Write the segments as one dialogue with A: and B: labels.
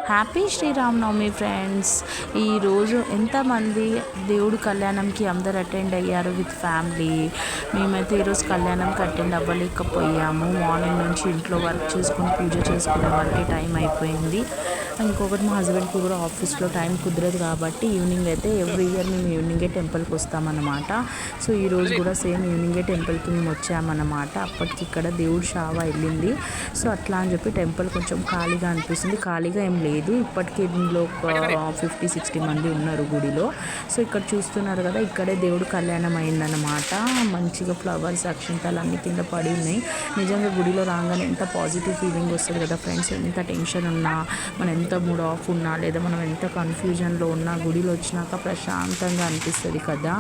A: Happy Sri Rama Navami friends. ఈరోజు ఎంతమంది దేవుడు కళ్యాణంకి అందరు అటెండ్ అయ్యారు విత్ ఫ్యామిలీ. మేమైతే ఈరోజు కళ్యాణంకి అటెండ్ అవ్వలేకపోయాము. మార్నింగ్ నుంచి ఇంట్లో వర్క్ చేసుకుని పూజ చేసుకునే వరకే టైం అయిపోయింది. ఇంకొకటి మా హస్బెండ్కి కూడా ఆఫీస్లో టైం కుదరదు కాబట్టి ఈవినింగ్ అయితే ఎవ్రీ ఇయర్ మేము ఈవినింగే టెంపుల్కి వస్తామన్నమాట. సో ఈరోజు కూడా సేమ్ ఈవినింగే టెంపుల్కి మేము వచ్చామన్నమాట. అప్పటికి ఇక్కడ దేవుడు షావా వెళ్ళింది. సో అట్లా అని చెప్పి టెంపుల్ కొంచెం ఖాళీగా అనిపిస్తుంది. ఖాళీగా ఏం లేదు, ఇప్పటికీ ఇందులో ఒక 50-60 మంది ఉన్నారు గుడిలో. సో ఇక్కడ చూస్తున్నారు కదా, ఇక్కడే దేవుడు కళ్యాణం అయిందన్నమాట. మంచిగా ఫ్లవర్స్ అక్షింతలు అన్ని కింద పడి ఉన్నాయి. నిజంగా గుడిలో రాగానే ఎంత పాజిటివ్ ఫీలింగ్ వస్తుంది కదా ఫ్రెండ్స్. ఎంత టెన్షన్ ఉన్నా, మనం ఎంత మూడ్ ఆఫ్ ఉన్నా, లేదా మనం ఎంత కన్ఫ్యూజన్లో ఉన్నా గుడిలో వచ్చినాక ప్రశాంతంగా అనిపిస్తుంది కదా.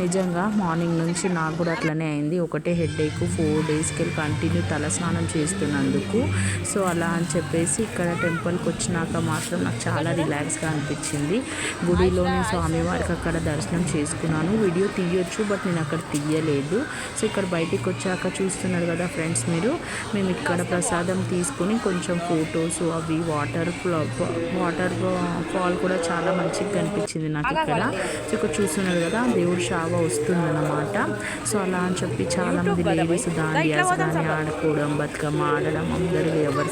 A: నిజంగా మార్నింగ్ నుంచి నాకు కూడా అట్లనే అయింది. ఒకటే హెడేక్, 4 డేస్కి కంటిన్యూ తలస్నానం చేస్తున్నందుకు. సో అలా అని చెప్పేసి ఇక్కడ టెంపుల్కి వచ్చినాక మాత్రం నాకు చాలా రిలాక్స్గా అనిపించింది. గుడిలోని స్వామివారికి అక్కడ దర్శనం చేసుకున్నాను. వీడియో తీయొచ్చు, బట్ నేను అక్కడ తీయలేదు. సో ఇక్కడ బయటికి వచ్చాక చూస్తున్నారు కదా ఫ్రెండ్స్ మీరు, మేము ఇక్కడ ప్రసాదం తీసుకుని కొంచెం ఫొటోస్ అవి వాటర్ ఫాల్ కూడా చాలా మంచిగా కనిపించింది నాకు ఇక్కడ. సో ఇక్కడ చూస్తున్నారు కదా, దేవుడు షావా వస్తుందన్నమాట. సో అలా అని చెప్పి చాలామంది లేడీస్ దాండియాస్ కానీ ఆడుకోవడం, బతుకమ్మ ఆడడం, అందరూ ఎవరు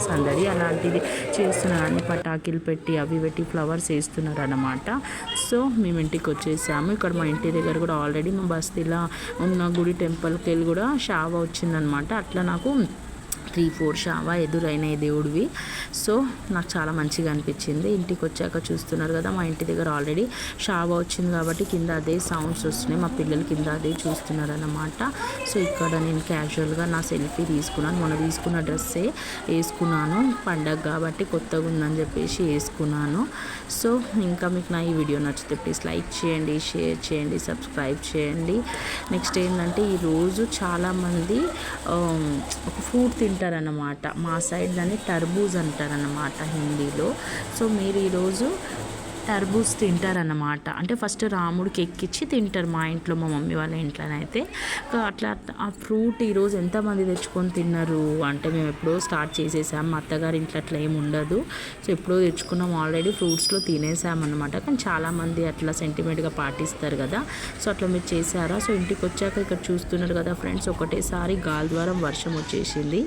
A: సందడి అలాంటిది చేస్తున్నారు. అన్ని పటాకులు పెట్టి అవి పెట్టి ఫ్లవర్స్ వేస్తున్నారు అన్నమాట. సో మేము ఇంటికి వచ్చేసాము. ఇక్కడ మా ఇంటి దగ్గర కూడా ఆల్రెడీ మా బస్తీలో ఉన్న గుడి టెంపుల్కి వెళ్ళి కూడా షావా వచ్చిందనమాట. అట్లా నాకు 3-4 షావా ఎదురైనాయి దేవుడివి. సో నాకు చాలా మంచిగా అనిపించింది. ఇంటికి వచ్చాక చూస్తున్నారు కదా, మా ఇంటి దగ్గర ఆల్రెడీ షావా వచ్చింది కాబట్టి కింద అదే సౌండ్స్ వస్తున్నాయి. మా పిల్లలు కింద అదే చూస్తున్నారు అన్నమాట. సో ఇక్కడ నేను క్యాజువల్గా నా సెల్ఫీ తీసుకున్నాను. మొన్న తీసుకున్న డ్రెస్సే వేసుకున్నాను, పండగ కాబట్టి కొత్తగా ఉందని చెప్పేసి వేసుకున్నాను. సో ఇంకా మీకు నా ఈ వీడియో నచ్చితే ప్లీజ్ లైక్ చేయండి, షేర్ చేయండి, సబ్స్క్రైబ్ చేయండి. నెక్స్ట్ ఏంటంటే ఈరోజు చాలామంది ఒక ఫ్రూట్ తింటారన్నమాట. మా సైడ్ దాన్ని టర్బూజ్ అంటారన్నమాట హిందీలో. సో మీరు ఈరోజు టర్బూజ్ తింటారన్నమాట. అంటే ఫస్ట్ రాముడికి ఎక్కించి తింటారు మా ఇంట్లో, మా మమ్మీ వాళ్ళ ఇంట్లోనైతే. అట్లా ఆ ఫ్రూట్ ఈరోజు ఎంతమంది తెచ్చుకొని తిన్నారు అంటే, మేము ఎప్పుడో స్టార్ట్ చేసేసాం. మా అత్తగారి ఇంట్లో అట్లా ఏమి ఉండదు. సో ఎప్పుడో తెచ్చుకున్నాం, ఆల్రెడీ ఫ్రూట్స్లో తినేసామన్నమాట. కానీ చాలామంది అట్లా సెంటిమెంట్గా పాటిస్తారు కదా. సో అట్లా మీరు చేశారా? సో ఇంటికి వచ్చాక ఇక్కడ చూస్తున్నారు కదా ఫ్రెండ్స్, ఒకటేసారి గాలి ద్వారా వర్షం వచ్చేసింది.